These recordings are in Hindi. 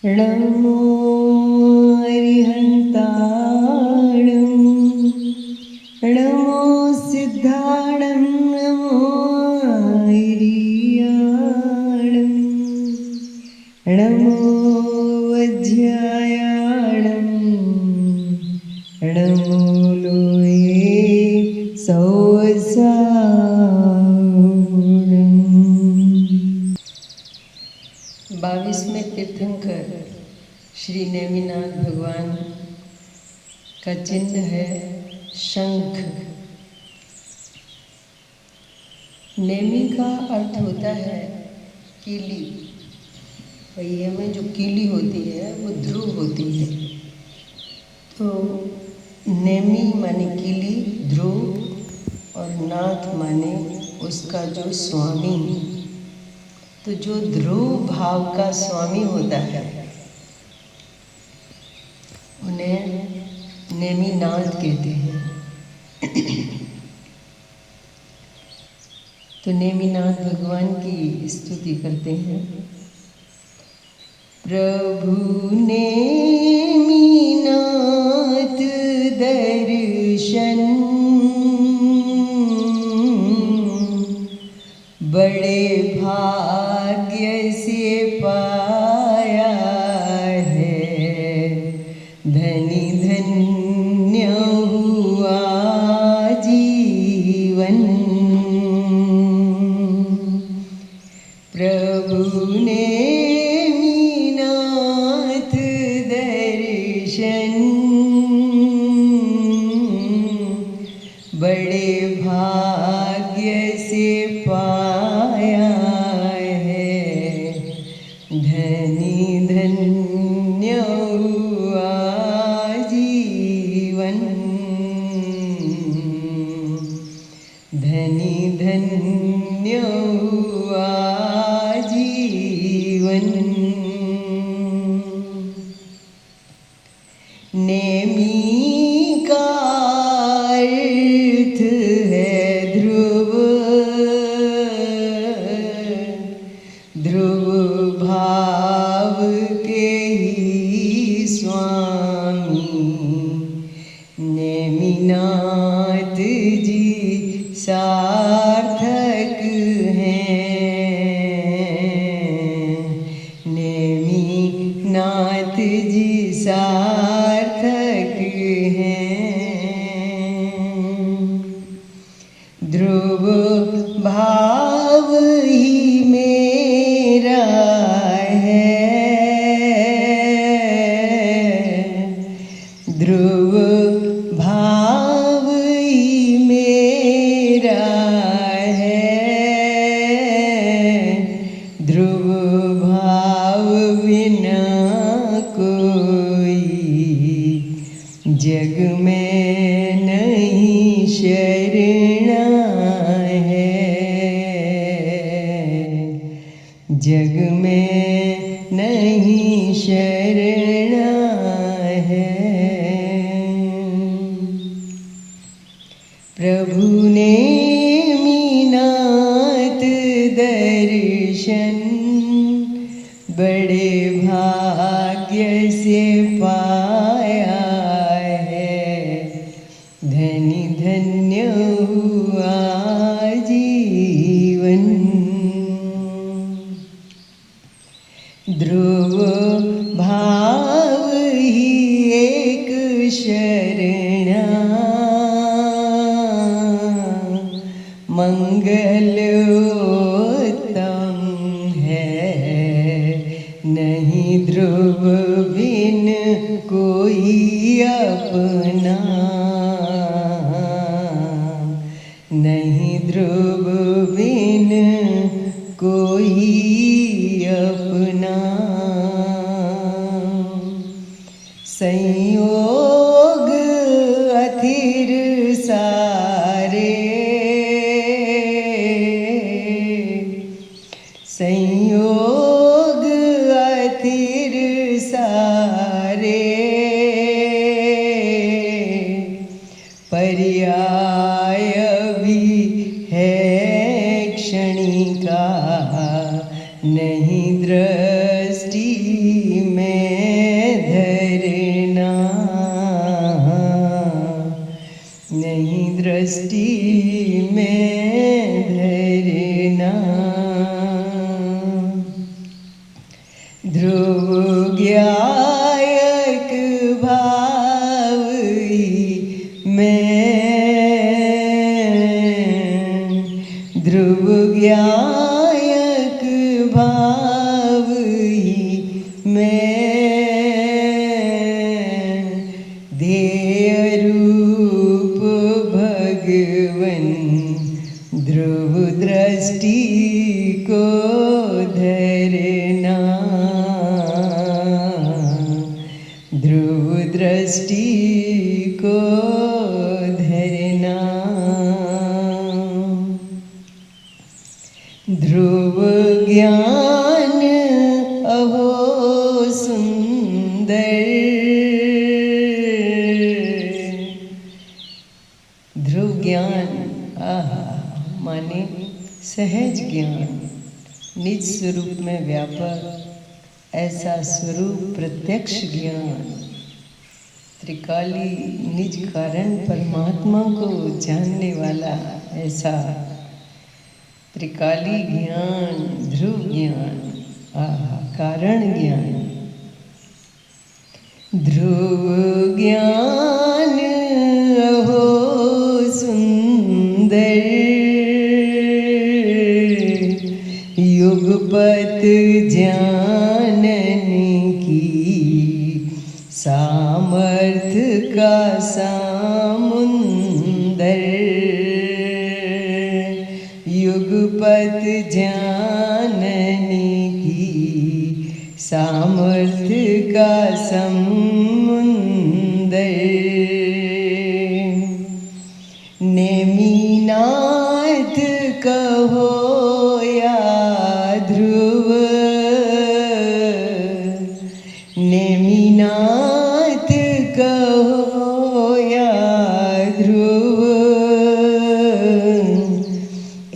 नमो अरिहन्ताणं नमो सिद्धाणं नमो ऐरियाणं नमो वज्रायाणं नमो लोये सौसाणं। 22वें तीर्थंकर श्री नेमिनाथ भगवान का चिन्ह है शंख। नेमी का अर्थ होता है कीली। पहिए में जो कीली होती है वो ध्रुव होती है। तो नेमी माने कीली, ध्रुव, और नाथ माने उसका जो स्वामी। तो जो ध्रुव भाव का स्वामी होता है उन्हें नेमिनाथ कहते हैं। तो नेमिनाथ भगवान की स्तुति करते हैं। प्रभु नेमिनाथ दर्शन बड़े भाग्य से पाया है, धनी धन्य हुआ जीवन। प्रभु नेमिनाथ दर्शन बड़े भाग्य से पाया है, धनी धन्य हुआ जीवन, धनी धन्य हुआ जीवन। नेमी का अर्थ है ध्रुव, ध्रुव भाव के ही स्वामी। नेमिनाथ जी सार्थक हैं, नेमिनाथ जी सार्थक हैं। ध्रुव भाव ही मेरा है, ध्रुव भाव ही मेरा है, ध्रुव भाव बिना कोई जग में नहीं शरणा है, जग में नहीं शरणा है। प्रभु नेमिनाथ दर्शन बड़े भाग्य से पाया है, धनी धन्य हुआ जीवन। ध्रुव भाव ही एक शरणा, मंगलोत्तम है, नहीं ध्रुव बिन कोई अपना, नहीं ध्रुव बिन कोई अपना। संयोग अथिर सारे, संयोग अथिर सारे, पर्याय भी है क्षणिका, नहीं दृष्टि में दृष्टि में धरना, ध्रुव ज्ञायक भाव ही में, ध्रुव ज्ञायक भाव ही में, ध्येय रूप भगवन ध्रुव दृष्टि को धरना, ध्रुव दृष्टि को धरना, ध्रुव ज्ञान अहो सुंदर, ध्रुव ज्ञान माने सहज ज्ञान, निज स्वरूप में व्यापक ऐसा स्वरूप प्रत्यक्ष ज्ञान, त्रिकाली निज कारण परमात्मा को जानने वाला ऐसा त्रिकाली ज्ञान, ध्रुव ज्ञान, कारण ज्ञान, ध्रुव ज्ञान अहो सुंदर, युगपत जानन की सामर्थ्य का समुंदर, युगपत जानन की सामर्थ्य का समुंदर, नेमिनाथ कहो या ध्रुव, नेमिनाथ कहो या ध्रुव,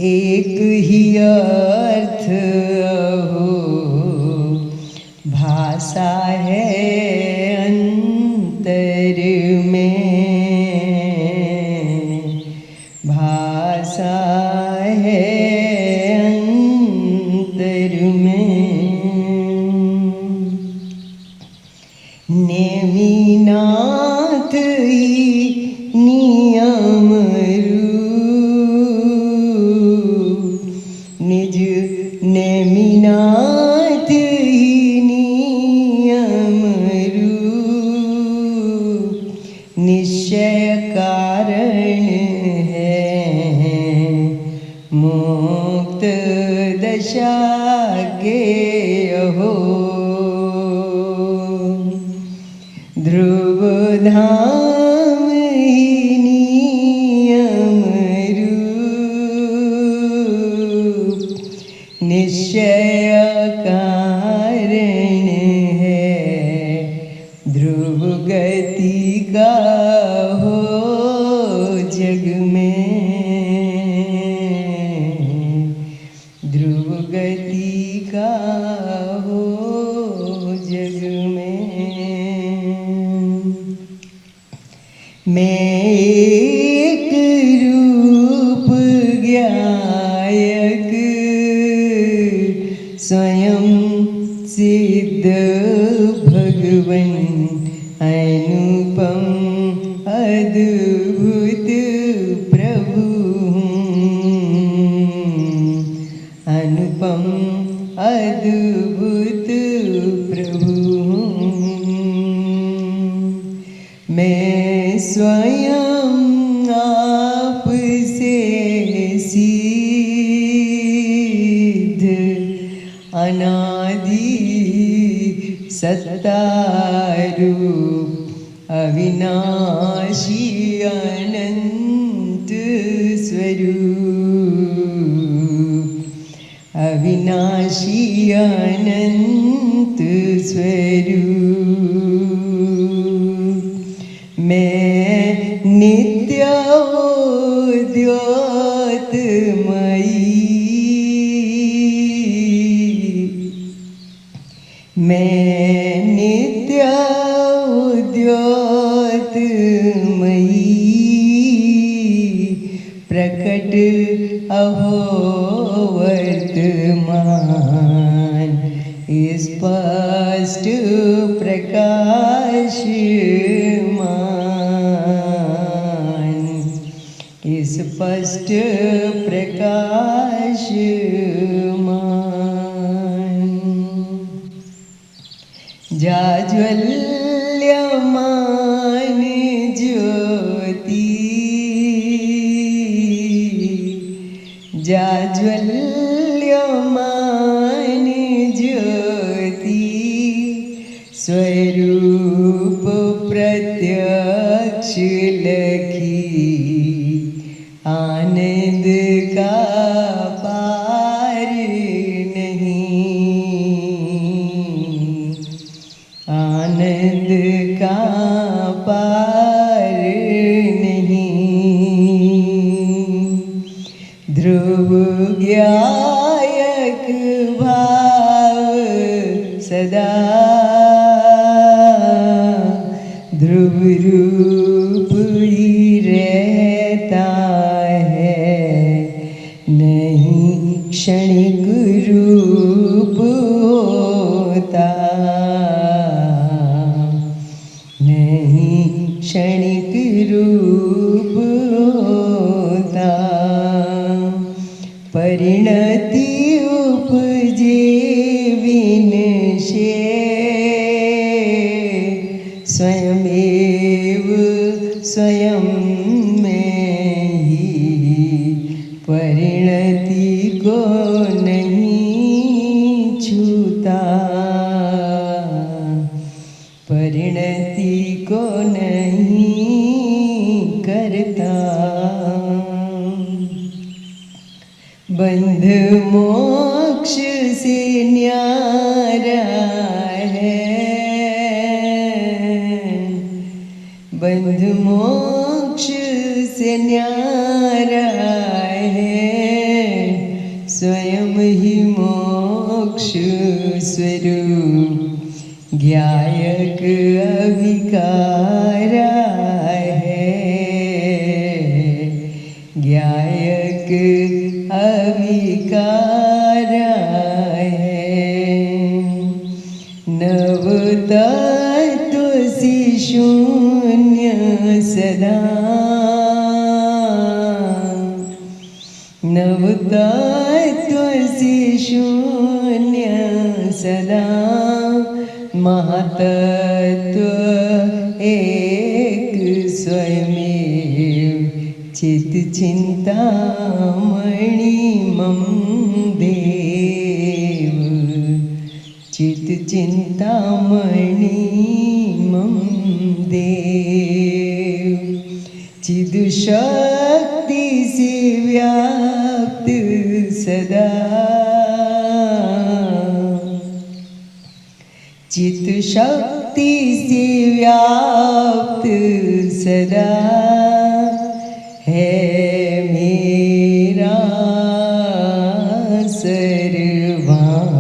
एक ही अर्थ अहो भाषा है अंतर में, भाषा है अंतर में, नेमिनाथ ही नियम रूप, निज नेमिनाथ ही नियम रूप, निश्चय कारण है मुक्त दशा के अहो, ध्रुव धाम ही नियम रूप, निश्चय कारण है ध्रुव गति का हो जग में, ध्रुव गति का हो जग में। मैं एक रूप ज्ञायक स्वयं सिद्ध भगवन अनुपम अद्भुत प्रभु, अनुपम अद्भुत प्रभु, मैं स्वयं आप से सिद्ध अनादि सत्ता रूप अविनाशी अनंत स्वरूप, अविनाशी अनंत स्वरूप, मैं नित्योद्योतमयी, मैं नित्योद्योतमयी, प्रकट अहो वर्तमान, स्पष्ट प्रकाशमान, स्पष्ट प्रकाशमान। जाज्वल्यमान ज्योति, जाज्वल्यमान ज्योति, स्वरूप प्रत्यक्ष लखी, आनंद का पार नहीं, आनंद का पार नहीं। ध्रुव ज्ञायक भाव सदा, ध्रुव रूप ही रहता है, नहीं क्षणिक रूप होता, नहीं क्षणिक रूप होता। परिणति उपजे विनशे, स्वयमेव स्वयं में ही, परिणति को नहीं छूता, परिणति को नहीं करता। बंध मोक्ष से न्यारा है, बंध मोक्ष से न्यारा है, स्वयं ही मोक्ष स्वरूप, ज्ञायक अभिकारा है, ज्ञायक अभिकारा है। नव तत्व से शून्य सदा, नव तत्व से शून्य सदा, महातत्व एक स्वयमेव, चित चिंतामणि मम देव, चित चिंतामणि मम देव। चिद शक्ति से व्याप्त सदा, चित शक्ति से व्याप्त सदा, है मेरा सर्वांग,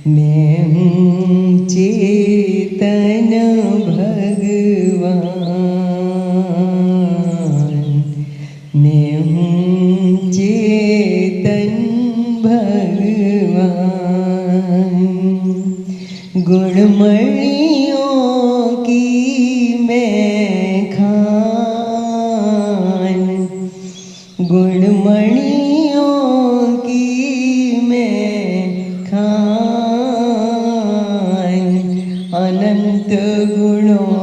मैं हूँ चेतन भगवान, मैं हूँ चेतन भगवान। गुणमणियों की मैं खान, गुणमणियों की मैं खान, अनंत गुणों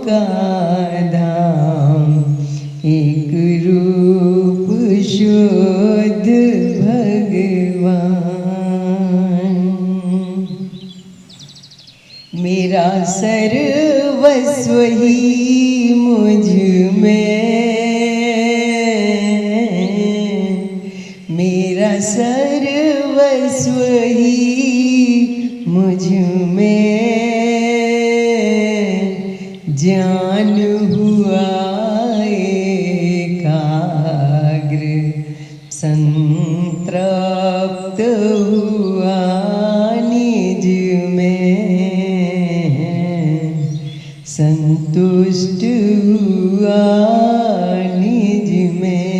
का धाम, एक रूप शुद्ध भगवान। मेरा सर्वस्व ही मुझ में, मेरा सर्वस्व ही मुझ में, ज्ञान हुआ एकाग्र, संतृप्त हुआ निज में, संतुष्ट हुआ निज में।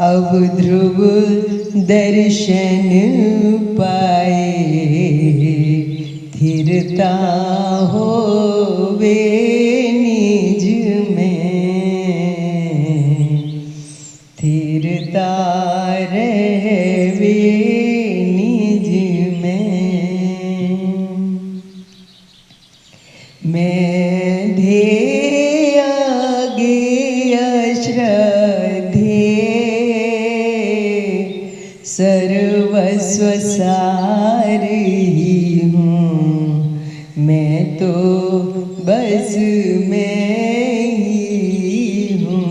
अब ध्रुव दर्शन पाए, थिरता होवे निज में, थिरता रहवे निज में। मैं ध्येय गेय श्रद्धेय, सर्वस्व सार ही हूँ, मैं तो बस मैं ही हूँ,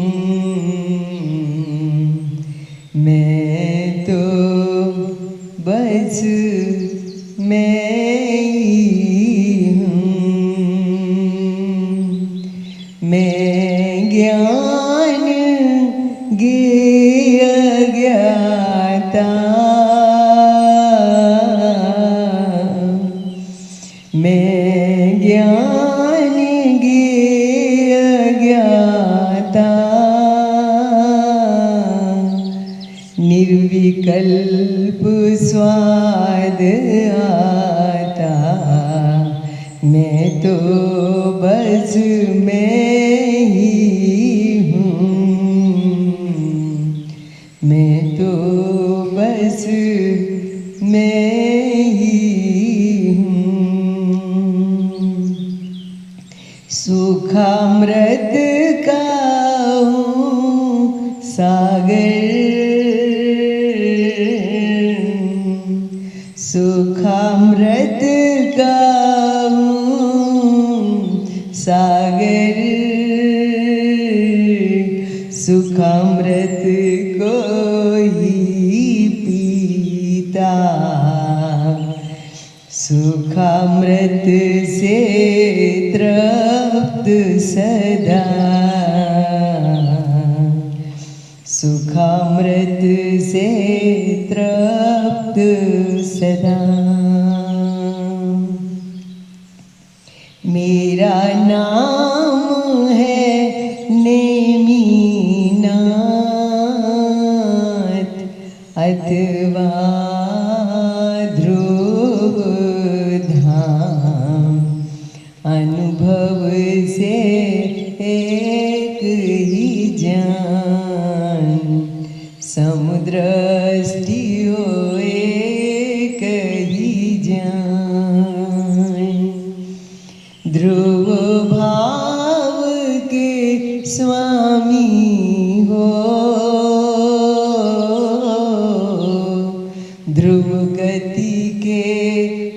मैं तो बस मैं ही हूँ। मैं ज्ञान ज्ञेय ज्ञाता, मैं ज्ञान ज्ञेय ज्ञाता, निर्विकल्प स्वाद आता, मैं तो बस मैं ही हूँ, मैं तो बस मैं ही हूँ। सुखामृत का हूँ सागर, सुखामृत का हूँ सागर, सुखामृत को ही पीता, सुखामृत से तृप्त सदा, सुखामृत से तृप्त सदा। मेरा नाम है नेमिनाथ, अथवा ध्रुव धाम, अनुभव से एक ही जान, समुद्रष्टि हो एक ही जान। ध्रुव भाव के स्वामी हो, ध्रुव गति के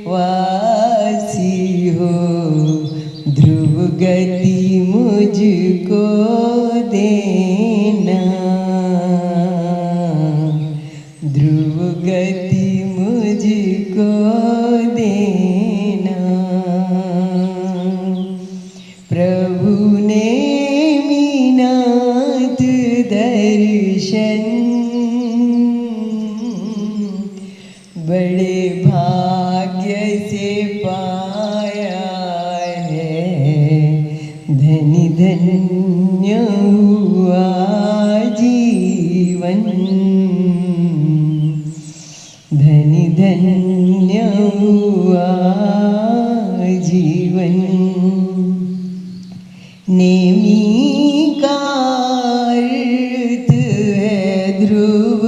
वासी हो, ध्रुव गति मुझको देना, ध्रुव गति मुझको देना। प्रभु ने मीनाथ दर्शन, बड़े भाग्य से पाया है, धन्य धन्य हुआ जीवन, धन्य धन्य हुआ जीवन। नेमी का अर्थ है ध्रुव,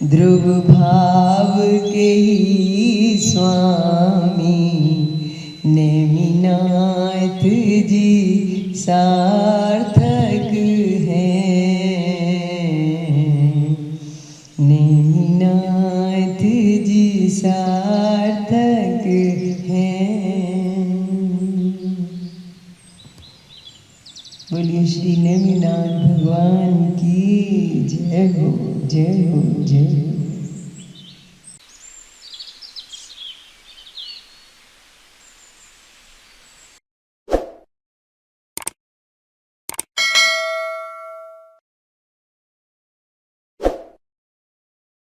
ध्रुव भाव के ही स्वामी, नेमिनाथ जी सार्थक हैं, नेमिनाथ जी सार्थक हैं। बोलिए श्री नेमिनाथ भगवान की जय हो, जय हो, जय हो।